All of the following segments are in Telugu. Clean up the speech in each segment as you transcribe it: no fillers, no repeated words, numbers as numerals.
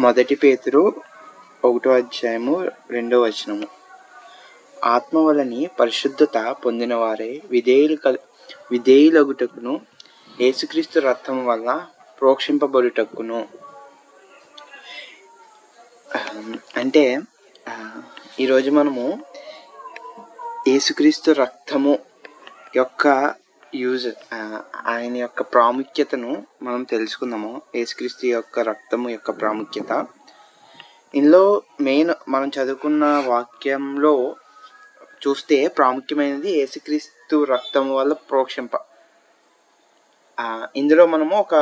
మొదటి పేతురు 1:2 ఆత్మ వలని పరిశుద్ధత పొందిన వారే విధేయులగుటకును యేసుక్రీస్తు రక్తము వల్ల ప్రోక్షింపబడుటకును. అంటే ఈరోజు మనము యేసుక్రీస్తు రక్తము యొక్క ఆయన యొక్క ప్రాముఖ్యతను మనం తెలుసుకుందాము. యేసుక్రీస్తు యొక్క రక్తము యొక్క ప్రాముఖ్యత ఇందులో మెయిన్ మనం చదువుకున్న వాక్యంలో చూస్తే ప్రాముఖ్యమైనది యేసుక్రీస్తు రక్తము వల్ల ప్రోక్షింప. ఇందులో మనము ఒక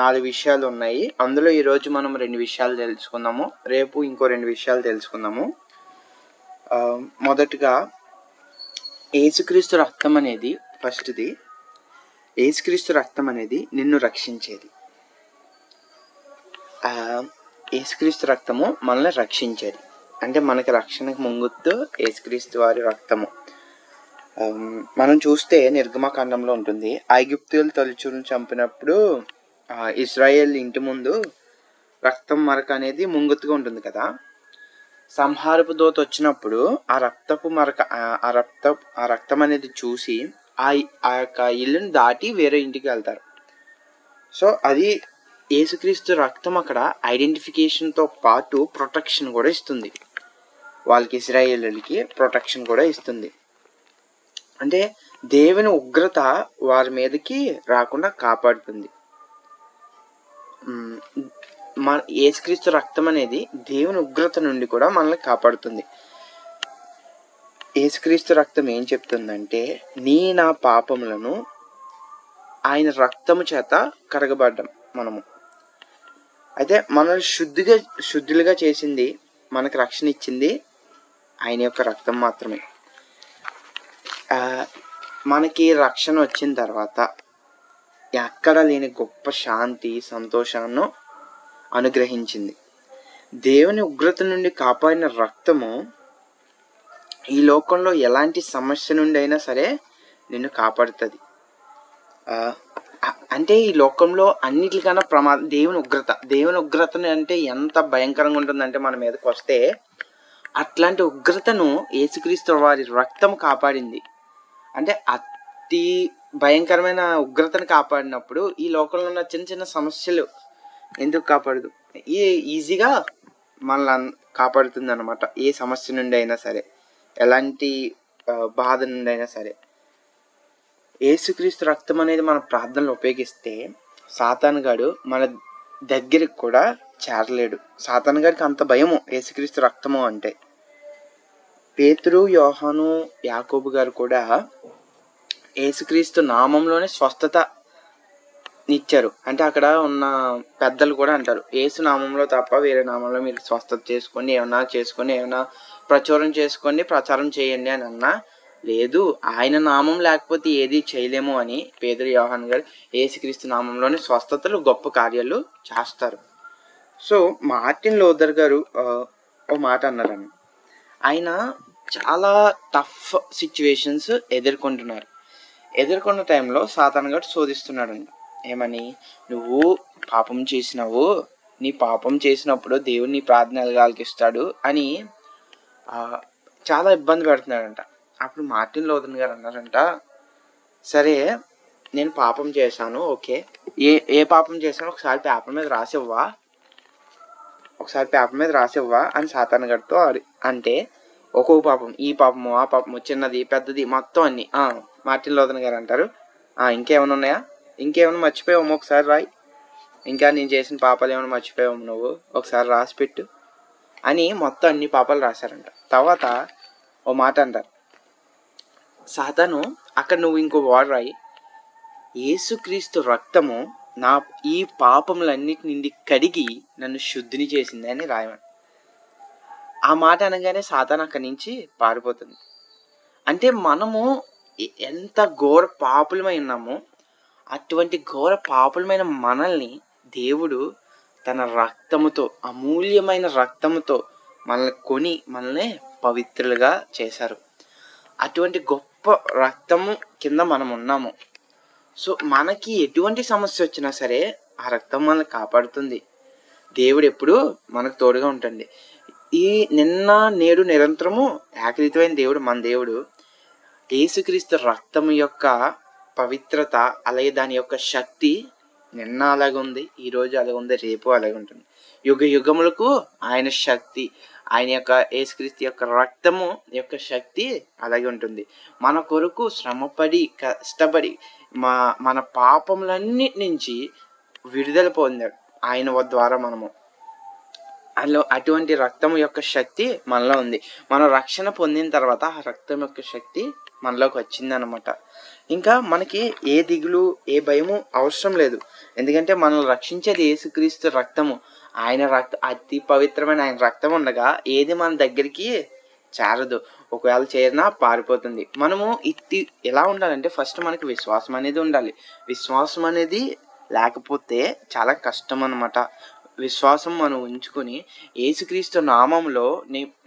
4 విషయాలు ఉన్నాయి. అందులో ఈరోజు మనం 2 విషయాలు తెలుసుకుందాము, రేపు ఇంకో 2 విషయాలు తెలుసుకుందాము. మొదటగా యేసుక్రీస్తు రక్తం అనేది ఫస్ట్ది. యేసుక్రీస్తు రక్తం అనేది నిన్ను రక్షించేది. యేసుక్రీస్తు రక్తము మనల్ని రక్షించేది. అంటే మనకి రక్షణకు ముంగుత్తు యేసుక్రీస్తు వారి రక్తము. మనం చూస్తే నిర్గమకాండంలో ఉంటుంది, ఐగుప్తీయులు తొలిచూరును చంపినప్పుడు ఇజ్రాయేల్ ఇంటి ముందు రక్తం మరక అనేది ముంగుత్తుగా ఉంటుంది కదా. సంహారపు దూత వచ్చినప్పుడు ఆ రక్తపు మరక ఆ రక్తం అనేది చూసి ఆ యొక్క ఇల్లుని దాటి వేరే ఇంటికి వెళ్తారు. సో అది యేసుక్రీస్తు రక్తం అక్కడ ఐడెంటిఫికేషన్తో పాటు ప్రొటెక్షన్ కూడా ఇస్తుంది. వాళ్ళకి ఇశ్రాయేలీయులకి ప్రొటెక్షన్ కూడా ఇస్తుంది. అంటే దేవుని ఉగ్రత వారి మీదకి రాకుండా కాపాడుతుంది. యేసుక్రీస్తు రక్తం అనేది దేవుని ఉగ్రత నుండి కూడా మనల్ని కాపాడుతుంది. యేసుక్రీస్తు రక్తం ఏం చెప్తుందంటే, నా పాపములను ఆయన రక్తము చేత కడగబడ్డం మనము. అయితే మనల్ని శుద్ధులుగా చేసింది, మనకు రక్షణ ఇచ్చింది ఆయన యొక్క రక్తం మాత్రమే. మనకి రక్షణ వచ్చిన తర్వాత ఎక్కడ లేని గొప్ప శాంతి, సంతోషాన్ని అనుగ్రహించింది. దేవుని ఉగ్రత నుండి కాపాడిన రక్తము ఈ లోకంలో ఎలాంటి సమస్య నుండి అయినా సరే నిన్ను కాపాడుతుంది. అంటే ఈ లోకంలో అన్నిటికన్నా దేవుని ఉగ్రతని అంటే ఎంత భయంకరంగా ఉంటుందంటే మన మీదకి వస్తే అట్లాంటి ఉగ్రతను యేసుక్రీస్తు వారి రక్తం కాపాడింది. అంటే అతి భయంకరమైన ఉగ్రతను కాపాడినప్పుడు ఈ లోకంలో ఉన్న చిన్న చిన్న సమస్యలు ఎందుకు కాపాడదు, ఈజీగా మనల్ని కాపాడుతుంది అన్నమాట. ఏ సమస్య నుండి అయినా సరే, ఎలాంటి బాధ నుండి అయినా సరే యేసుక్రీస్తు రక్తం అనేది మన ప్రార్థనలో ఉపయోగిస్తే సాతాను గాడు మన దగ్గరికి కూడా చేరలేడు. సాతాను గాడికి అంత భయము యేసుక్రీస్తు రక్తము అంటే. పేతురు, యోహాను, యాకోబు గారు కూడా యేసుక్రీస్తు నామంలోనే స్వస్థత ఇచ్చారు. అంటే అక్కడ ఉన్న పెద్దలు కూడా అంటారు, యేసు నామంలో తప్ప వేరే నామంలో మీరు స్వస్థత చేసుకోండి, ఏమైనా ప్రచారం చేయండి అని అన్నా లేదు. ఆయన నామం లేకపోతే ఏది చేయలేము అని పేతురు, యోహాను గారు యేసుక్రీస్తు నామంలోనే స్వస్థతలు, గొప్ప కార్యాలు చేస్తారు. సో మార్టిన్ లూథర్ గారు ఓ మాట అన్నారని, ఆయన చాలా టఫ్ సిచ్యువేషన్స్ ఎదుర్కొన్న టైంలో సాతాను గారు శోధిస్తున్నాడంట. ఏమని, నువ్వు పాపం చేసినావు, నీ పాపం చేసినప్పుడు దేవుడు నీ ప్రార్థన ఎలాగిస్తాడు అని చాలా ఇబ్బంది పెడుతున్నాడంట. అప్పుడు మార్టిన్ లూథర్ గారు అన్నారంట, సరే నేను పాపం చేశాను, ఓకే, ఏ పాపం చేశాను ఒకసారి పేపర్ మీద రాసివ్వా అని సాతాను గారితో అంటే ఒక్కొక్క పాపం, ఈ పాపము ఆ పాపము, చిన్నది పెద్దది మొత్తం అన్ని మార్టిన్ లూథర్ గారు అంటారు, ఇంకేమైనా ఉన్నాయా, ఇంకేమైనా మర్చిపోయావు ఒకసారి రాయి, ఇంకా నేను చేసిన పాపాలు ఏమైనా మర్చిపోయావు నువ్వు ఒకసారి రాసి పెట్టు అని మొత్తం అన్ని పాపాలు రాశారంట. తర్వాత ఓ మాట అంటారు, సాతాను అక్కడ నువ్వు ఇంకో వాడు రాయి, యేసుక్రీస్తు రక్తము నా ఈ పాపములన్నిటి నుండి కడిగి నన్ను శుద్ధిని చేసింది అని రాయమని. ఆ మాట అనగానే సాతాను అక్కడి నుంచి పారిపోతుంది. అంటే మనము ఎంత ఘోర పాపులమై ఉన్నామో అటువంటి ఘోర పాపులమైన మనల్ని దేవుడు తన రక్తముతో, అమూల్యమైన రక్తముతో మనల్ని కొని మనల్ని పవిత్రులుగా చేశారు. అటువంటి గొప్ప రక్తము కింద మనం ఉన్నాము. సో మనకి ఎటువంటి సమస్య వచ్చినా సరే ఆ రక్తం మనల్ని కాపాడుతుంది. దేవుడు ఎప్పుడు మనకు తోడుగా ఉంటుంది. ఈ నిన్న నేడు నిరంతరము ఏకరీతమైన దేవుడు మన దేవుడు. యేసుక్రీస్తు రక్తం యొక్క పవిత్రత, అలాగే దాని యొక్క శక్తి నిన్న అలాగే ఉంది, ఈరోజు అలాగే ఉంది, రేపు అలాగే ఉంటుంది. యుగ యుగములకు ఆయన శక్తి, ఆయన యొక్క యేసుక్రీస్తు యొక్క రక్తము యొక్క శక్తి అలాగే ఉంటుంది. మన కొరకు శ్రమపడి కష్టపడి మన పాపములన్నిటి నుంచి విడుదల పొందాడు ఆయన ద్వారా. మనము అందులో అటువంటి రక్తం యొక్క శక్తి మనలో ఉంది. మనం రక్షణ పొందిన తర్వాత ఆ రక్తం యొక్క శక్తి మనలోకి వచ్చిందనమాట. ఇంకా మనకి ఏ దిగులు ఏ భయము అవసరం లేదు. ఎందుకంటే మనల్ని రక్షించేది యేసుక్రీస్తు రక్తము. ఆయన అతి పవిత్రమైన ఆయన రక్తం ఉండగా ఏది మన దగ్గరికి చేరదు. ఒకవేళ చేరినా పారిపోతుంది. మనము ఎలా ఉండాలంటే ఫస్ట్ మనకి విశ్వాసం అనేది ఉండాలి. విశ్వాసం అనేది లేకపోతే చాలా కష్టం అన్నమాట. విశ్వాసం మనం ఉంచుకొని యేసుక్రీస్తు నామంలో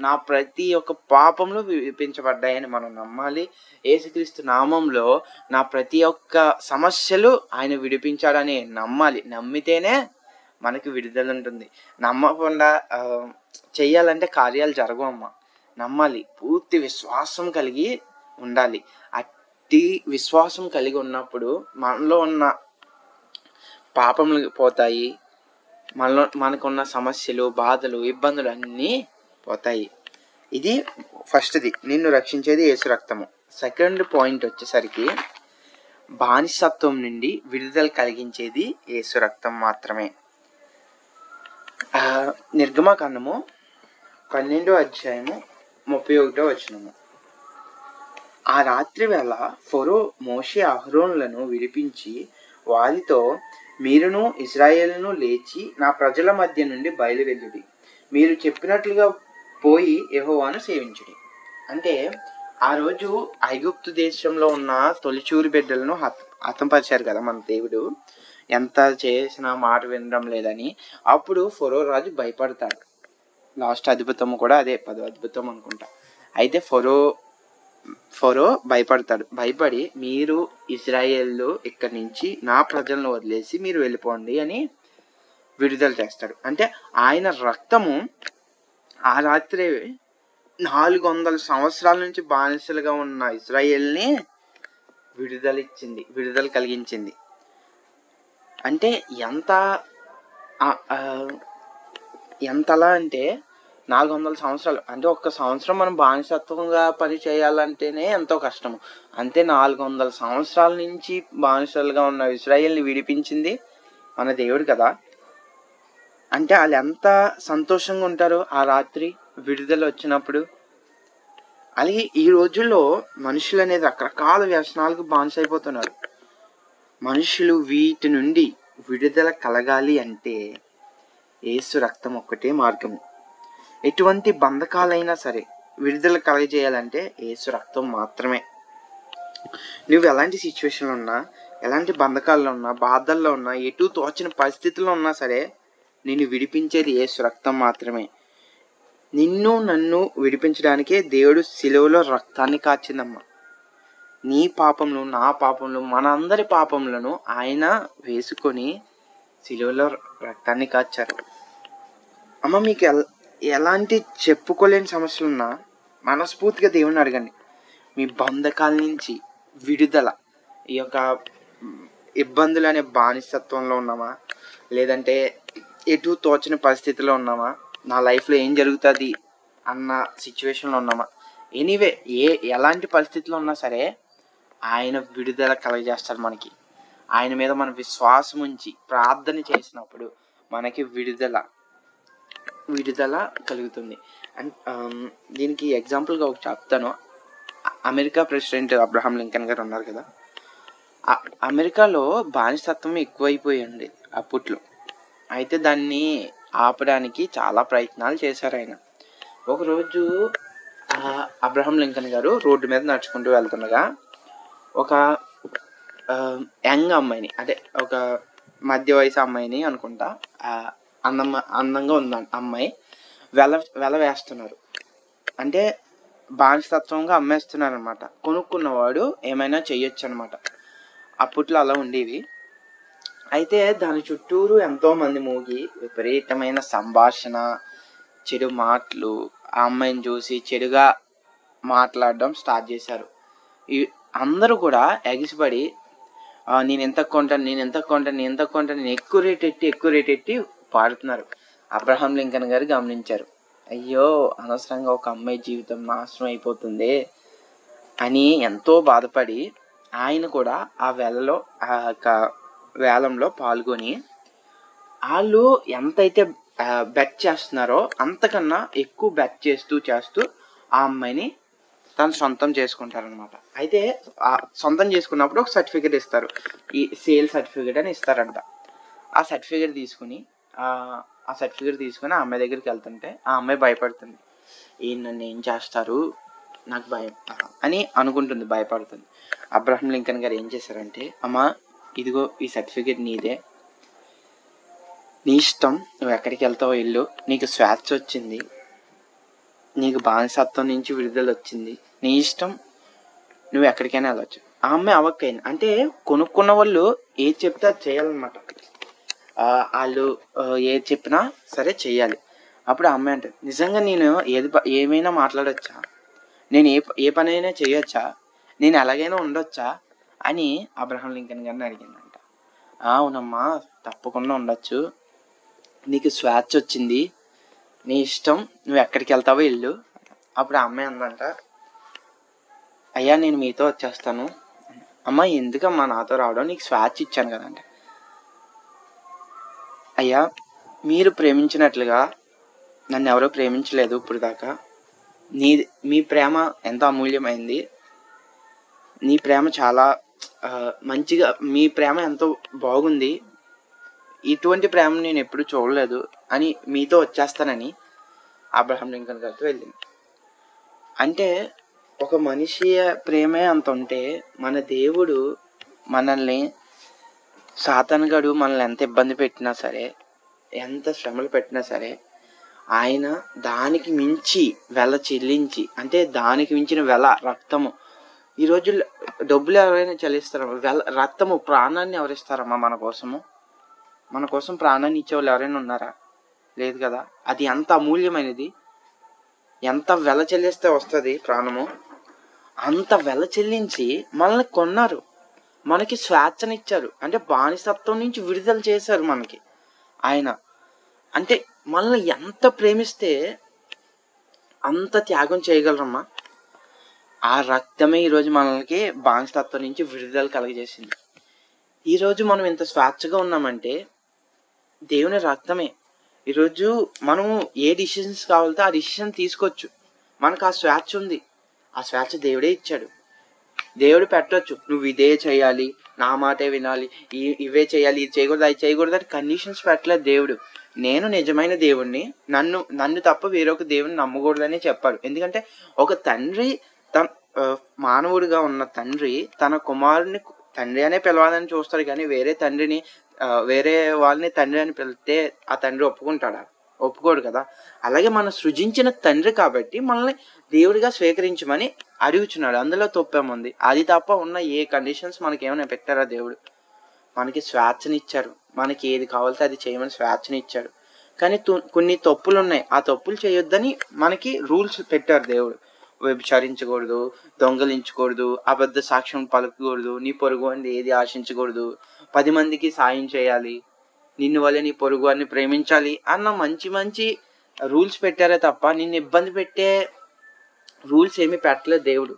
నా ప్రతి ఒక్క పాపంలో విడిపించబడ్డాయని మనం నమ్మాలి. యేసుక్రీస్తు నామంలో నా ప్రతి ఒక్క సమస్యలు ఆయన విడిపించాడని నమ్మాలి. నమ్మితేనే మనకి విడుదల ఉంటుంది. నమ్మకుండా చెయ్యాలంటే కార్యాలు జరగవమ్మా. నమ్మాలి, పూర్తి విశ్వాసం కలిగి ఉండాలి. అట్టి విశ్వాసం కలిగి ఉన్నప్పుడు మనలో ఉన్న పాపములు పోతాయి. మనకున్న సమస్యలు, బాధలు, ఇబ్బందులు అన్నీ పోతాయి. ఇది ఫస్ట్ది, నిన్ను రక్షించేది యేసు రక్తము. సెకండ్ పాయింట్ వచ్చేసరికి బానిసత్వం నుండి విడుదల కలిగించేది యేసు రక్తం మాత్రమే. నిర్గమకాండము 12వ అధ్యాయము 31వ వచనము. ఆ రాత్రి వేళ ఫరో మోషే అహరోనులను విడిపించి వారితో, మీరును ఇశ్రాయేలును లేచి నా ప్రజల మధ్య నుండి బయలువెళ్ళుడి, మీరు చెప్పినట్లుగా పోయి యెహోవాను సేవించుడి. అంటే ఆ రోజు ఐగుప్తు దేశంలో ఉన్న తొలిచూరి బిడ్డలను హతంపరిచారు కదా మన దేవుడు. ఎంత చేసినా మాట వినడం లేదని. అప్పుడు ఫరో రాజు భయపడతాడు. లాస్ట్ అద్భుతము కూడా అదే, 10వ అద్భుతం అనుకుంటా. అయితే ఫరో భయపడతాడు. భయపడి మీరు ఇశ్రాయేలు ఇక్కడి నుంచి నా ప్రజలను వదిలేసి మీరు వెళ్ళిపోండి అని విడుదల చేస్తాడు. అంటే ఆయన రక్తము ఆ రాత్రి 400 సంవత్సరాల నుంచి బానిసలుగా ఉన్న ఇశ్రాయేల్ని విడుదల కలిగించింది. అంటే ఎంతలా అంటే 400 సంవత్సరాలు అంటే ఒక్క సంవత్సరం మనం బానిసత్వంగా పని చేయాలంటేనే ఎంతో కష్టము. అంతే 400 సంవత్సరాల నుంచి బానిసలుగా ఉన్న ఇశ్రాయేల్ని విడిపించింది మన దేవుడు కదా. అంటే వాళ్ళు ఎంత సంతోషంగా ఉంటారో ఆ రాత్రి విడుదల వచ్చినప్పుడు. అలాగే ఈ రోజుల్లో మనుషులు అనేది రకరకాల వ్యసనాలకు బానిస అయిపోతున్నారు. మనుషులు వీటి నుండి విడుదల కలగాలి అంటే యేసు రక్తం ఒక్కటే మార్గము. ఎటువంటి బంధకాలైనా సరే విడుదల కలగజేయాలంటే యేసు రక్తం మాత్రమే. నువ్వు ఎలాంటి సిచ్యువేషన్లో ఉన్నా, ఎలాంటి బంధకాల్లో ఉన్నా, బాధల్లో ఉన్నా, ఎటు తోచిన పరిస్థితుల్లో ఉన్నా సరే నిన్ను విడిపించేది యేసు రక్తం మాత్రమే. నిన్ను నన్ను విడిపించడానికే దేవుడు శిలువలో రక్తాన్ని కార్చిందమ్మా. నీ పాపంలో, నా పాపంలో, మన అందరి పాపములను ఆయన వేసుకొని శిలువలో రక్తాన్ని కార్చారు. అమ్మ, మీకు ఎలాంటి చెప్పుకోలేని సమస్యలున్నా మనస్ఫూర్తిగా దేవుని అడగండి. మీ బంధకాల నుంచి విడుదల, ఈ యొక్క ఇబ్బందులు అనే బానిసత్వంలో ఉన్నామా, లేదంటే ఎటు తోచని పరిస్థితిలో ఉన్నామా, నా లైఫ్లో ఏం జరుగుతుంది అన్న సిచ్యువేషన్లో ఉన్నామా, ఎనీవే ఎలాంటి పరిస్థితిలో ఉన్నా సరే ఆయన విడుదల కలగజేస్తాడు మనకి. ఆయన మీద మన విశ్వాసం ఉంచి ప్రార్థన చేసినప్పుడు మనకి విడుదల కలుగుతుంది. అండ్ దీనికి ఎగ్జాంపుల్గా ఒక చెప్తాను. అమెరికా ప్రెసిడెంట్ అబ్రహాం లింకన్ గారు ఉన్నారు కదా. అమెరికాలో బానిసత్వం ఎక్కువైపోయింది అప్పట్లో. అయితే దాన్ని ఆపడానికి చాలా ప్రయత్నాలు చేశారు ఆయన. ఒకరోజు అబ్రహాం లింకన్ గారు రోడ్డు మీద నడుచుకుంటూ వెళ్తుండగా ఒక యంగ్ అమ్మాయిని, అంటే ఒక మధ్య వయసు అమ్మాయిని అనుకుంటా, అందంగా ఉంది అమ్మాయి, వెల వేస్తున్నారు. అంటే బానిసత్వంగా అమ్మేస్తున్నారు అనమాట. కొనుక్కున్నవాడు ఏమైనా చెయ్యొచ్చు అనమాట. అప్పట్లో అలా ఉండేవి. అయితే దాని చుట్టూరు ఎంతో మంది మూగి విపరీతమైన సంభాషణ, చెడు మాటలు, ఆ అమ్మాయిని చూసి చెడుగా మాట్లాడడం స్టార్ట్ చేశారు. ఈ అందరూ కూడా ఎగిసిపడి నేను ఎంత కొంటాను, నేను ఎంత కొంటాను, నేను ఎంత కొంటాను, నేను ఎక్కువ రేట్ ఎట్టి పాడుతున్నారు. అబ్రహాం లింకన్ గారు గమనించారు. అయ్యో, అనవసరంగా ఒక అమ్మాయి జీవితం నాశనం అయిపోతుంది అని ఎంతో బాధపడి ఆయన కూడా ఆ వేలంలో పాల్గొని వాళ్ళు ఎంతైతే బెట్ చేస్తున్నారో అంతకన్నా ఎక్కువ బెట్ చేస్తూ ఆ అమ్మాయిని తను సొంతం చేసుకుంటారనమాట. అయితే ఆ సొంతం చేసుకున్నప్పుడు ఒక సర్టిఫికేట్ ఇస్తారు, ఈ సేల్ సర్టిఫికేట్ అని ఇస్తారంట. ఆ సర్టిఫికేట్ తీసుకుని ఆ అమ్మాయి దగ్గరికి వెళ్తుంటే ఆ అమ్మాయి భయపడుతుంది. నన్ను ఏం చేస్తారు, నాకు భయం అని అనుకుంటుంది, భయపడుతుంది. అబ్రహాం లింకన్ గారు ఏం చేశారంటే, అమ్మా ఇదిగో ఈ సర్టిఫికేట్ నీదే, నీ ఇష్టం, నువ్వు ఎక్కడికి వెళ్తావో వెళ్ళు, నీకు స్వేచ్ఛ వచ్చింది, నీకు బానిసత్వం నుంచి విడుదల వచ్చింది, నీ ఇష్టం, నువ్వు ఎక్కడికైనా వెళ్ళొచ్చు. ఆ అమ్మాయి అవక్కైంది. అంటే కొనుక్కున్న వాళ్ళు ఏది చెప్తే అది చేయాలన్నమాట. వాళ్ళు ఏది చెప్పినా సరే చెయ్యాలి. అప్పుడు ఆ అమ్మాయి అంటది, నిజంగా నేను ఏమైనా మాట్లాడొచ్చా, నేను ఏ పని అయినా చేయొచ్చా, నేను ఎలాగైనా ఉండొచ్చా అని అబ్రహాం లింకన్ గారిని అడిగిందంట. అవునమ్మా, తప్పకుండా ఉండొచ్చు, నీకు స్వేచ్ఛ వచ్చింది, నీ ఇష్టం, నువ్వు ఎక్కడికి వెళ్తావో వెళ్ళు. అప్పుడు ఆ అమ్మాయి అందంట, అయ్యా నేను మీతో వచ్చేస్తాను. అమ్మా ఎందుకమ్మా నాతో రావడం, నీకు స్వేచ్ఛ ఇచ్చాను కదంటే, అయ్యా మీరు ప్రేమించినట్లుగా నన్ను ఎవరో ప్రేమించలేదు ఇప్పుడు దాకా, మీ ప్రేమ ఎంతో అమూల్యమైంది, నీ ప్రేమ చాలా మంచిగా, మీ ప్రేమ ఎంతో బాగుంది, ఇటువంటి ప్రేమ నేను ఎప్పుడు చూడలేదు అని మీతో వచ్చేస్తానని అబ్రహాం లింకన్ గారితో వెళ్ళింది. అంటే ఒక మనిషి ప్రేమే అంత ఉంటే మన దేవుడు మనల్ని, సాతానుగాడు మనల్ని ఎంత ఇబ్బంది పెట్టినా సరే, ఎంత శ్రమలు పెట్టినా సరే, ఆయన దానికి మించి వెల చెల్లించి, అంటే దానికి మించిన వెల, రక్తము, ఈ రోజుల్లో డబ్బులు ఎవరైనా చెల్లిస్తారమ్మా, రక్తము, ప్రాణాన్ని ఎవరిస్తారమ్మా మన కోసము? మన కోసం ప్రాణాన్ని ఇచ్చేవాళ్ళు ఎవరైనా ఉన్నారా? లేదు కదా. అది ఎంత అమూల్యమైనది, ఎంత వెల చెల్లిస్తే వస్తుంది ప్రాణము, అంత వెల చెల్లించి మనల్ని కొన్నారు, మనకి స్వేచ్ఛనిచ్చారు, అంటే బానిసత్వం నుంచి విడుదల చేశారు మనకి ఆయన. అంటే మనల్ని ఎంత ప్రేమిస్తే అంత త్యాగం చేయగలరమ్మా. ఆ రక్తమే ఈరోజు మనకి బానిసత్వం నుంచి విడుదల కలగజేసింది. ఈరోజు మనం ఇంత స్వేచ్ఛగా ఉన్నామంటే దేవుని రక్తమే. ఈరోజు మనము ఏ డిసిషన్స్ కావాలితే ఆ డిసిషన్ తీసుకోవచ్చు, మనకు ఆ స్వేచ్ఛ ఉంది. ఆ స్వేచ్ఛ దేవుడే ఇచ్చాడు. దేవుడు పెట్టవచ్చు, నువ్వు ఇదే చేయాలి, నా మాటే వినాలి, ఇవే చేయాలి, ఇది చేయకూడదు, అది చేయకూడదు అని కండిషన్స్ పెట్టలేదు దేవుడు. నేను నిజమైన దేవుణ్ణి, నన్ను తప్ప వేరొక దేవుని నమ్మకూడదని చెప్పాడు. ఎందుకంటే ఒక తండ్రి మానవుడిగా ఉన్న తండ్రి తన కుమారుని తండ్రి అనే పిలవాలని చూస్తాడు, కానీ వేరే వాళ్ళని తండ్రి అని పిలిస్తే ఆ తండ్రి ఒప్పుకుంటాడా? ఒప్పుకోడు కదా. అలాగే మనం సృజించిన తండ్రి కాబట్టి మనల్ని దేవుడిగా స్వీకరించమని అడుగుచున్నాడు. అందులో తప్పేముంది? అది తప్ప ఉన్న ఏ కండిషన్స్ మనకి ఏమైనా పెట్టారా? దేవుడు మనకి స్వేచ్ఛనిచ్చారు, మనకి ఏది కావాలితే అది చేయమని స్వేచ్ఛనిచ్చాడు. కానీ కొన్ని తప్పులు ఉన్నాయి, ఆ తప్పులు చేయొద్దని మనకి రూల్స్ పెట్టారు దేవుడు. వ్యభిచారించకూడదు, దొంగలించకూడదు, అబద్ధ సాక్ష్యం పలకకూడదు, నీ పొరుగు అని ఏది ఆశించకూడదు, 10 మందికి సాయం చేయాలి, నిన్ను వల్ల నీ పొరుగు అని ప్రేమించాలి అన్న మంచి మంచి రూల్స్ పెట్టారే తప్ప నిన్ను ఇబ్బంది పెట్టే రూల్స్ ఏమీ పెట్టలేదు దేవుడు.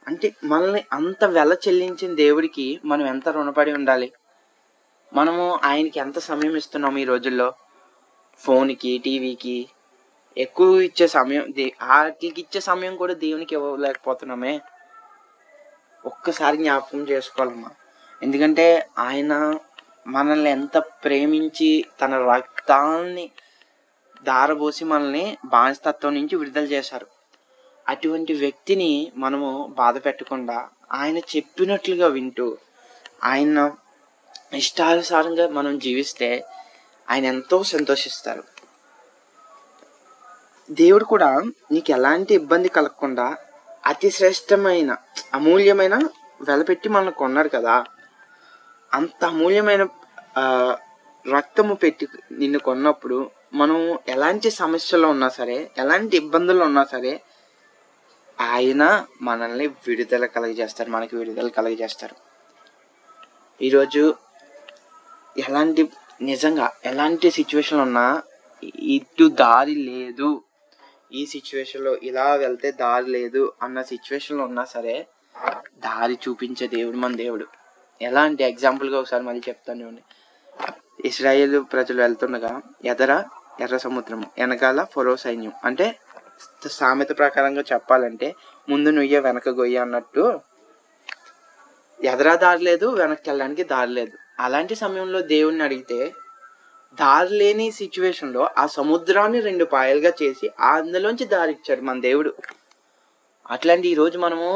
అంటే మనల్ని అంత వెల చెల్లించిన దేవుడికి మనం ఎంత రుణపడి ఉండాలి. మనము ఆయనకి ఎంత సమయం ఇస్తున్నాము ఈ రోజుల్లో? ఫోన్కి, టీవీకి ఎక్కువ ఇచ్చే సమయం, వాటికి ఇచ్చే సమయం కూడా దేవునికి ఇవ్వలేకపోతున్నామే. ఒక్కసారి జ్ఞాపకం చేసుకోవాలమ్మా. ఎందుకంటే ఆయన మనల్ని ఎంత ప్రేమించి తన రక్తాన్ని ధారపోసి మనల్ని బానిసత్వం నుంచి విడుదల చేశారు. అటువంటి వ్యక్తిని మనము బాధ పెట్టకుండా ఆయన చెప్పినట్లుగా వింటూ ఆయన ఇష్టానుసారంగా మనం జీవిస్తే ఆయన ఎంతో సంతోషిస్తారు. దేవుడు కూడా నీకు ఎలాంటి ఇబ్బంది కలగకుండా అతి శ్రేష్టమైన అమూల్యమైన వెలపెట్టి మనల్ని కొన్నారు కదా. అంత అమూల్యమైన రక్తము పెట్టి నిన్ను కొన్నప్పుడు మనం ఎలాంటి సమస్యలో ఉన్నా సరే, ఎలాంటి ఇబ్బందుల్లో ఉన్నా సరే, ఆయన మనల్ని విడుదల కలగజేస్తారు, మనకి విడుదల కలగజేస్తారు. ఈరోజు నిజంగా ఎలాంటి సిచ్యువేషన్ ఉన్నా, ఇటు దారి లేదు, ఈ సిచ్యువేషన్లో ఇలా వెళ్తే దారి లేదు అన్న సిచ్యువేషన్లో ఉన్నా సరే, దారి చూపించే దేవుడు మన దేవుడు. ఎలా అంటే ఎగ్జాంపుల్గా ఒకసారి మళ్ళీ చెప్తాను. ఇశ్రాయేలు ప్రజలు వెళ్తుండగా ఎర్ర సముద్రము, వెనకాల ఫరో సైన్యం. అంటే సామెత ప్రకారంగా చెప్పాలంటే ముందు నుయ్య వెనక గొయ్య అన్నట్టు, ఎదరా దారి లేదు, వెనక్కి వెళ్ళడానికి దారి లేదు. అలాంటి సమయంలో దేవుణ్ణి అడిగితే దారి లేని సిచ్యువేషన్లో ఆ సముద్రాన్ని 2 పాయలుగా చేసి అందులోంచి దారి ఇచ్చాడు మన దేవుడు. అట్లాంటి ఈరోజు మనము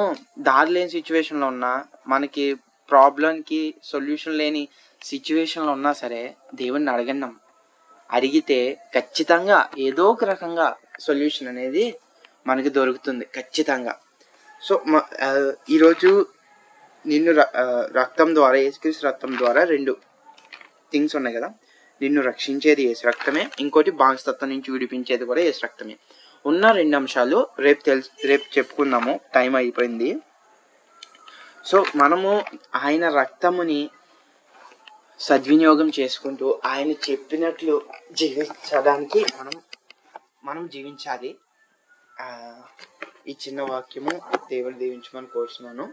దారి లేని సిచ్యువేషన్లో ఉన్నా, మనకి ప్రాబ్లంకి సొల్యూషన్ లేని సిచ్యువేషన్లో ఉన్నా సరే దేవుణ్ణి అడగండి. అడిగితే ఖచ్చితంగా ఏదో ఒక రకంగా సొల్యూషన్ అనేది మనకి దొరుకుతుంది ఖచ్చితంగా. సో ఈరోజు నిన్ను రక్తం ద్వారా, యేసుక్రీస్తు రక్తం ద్వారా 2 థింగ్స్ ఉన్నాయి కదా. నిన్ను రక్షించేది యేసు రక్తమే, ఇంకోటి బానిసత్వం నుంచి విడిపించేది కూడా యేసు రక్తమే. ఉన్న 2 అంశాలు రేపు చెప్పుకుందాము, టైం అయిపోయింది. సో మనము ఆయన రక్తముని సద్వినియోగం చేసుకుంటూ ఆయన చెప్పినట్లు జీవించడానికి మనం జీవించాలి. ఈ చిన్న వాక్యము దేవుడు దీవించమని కోరుతున్నాను.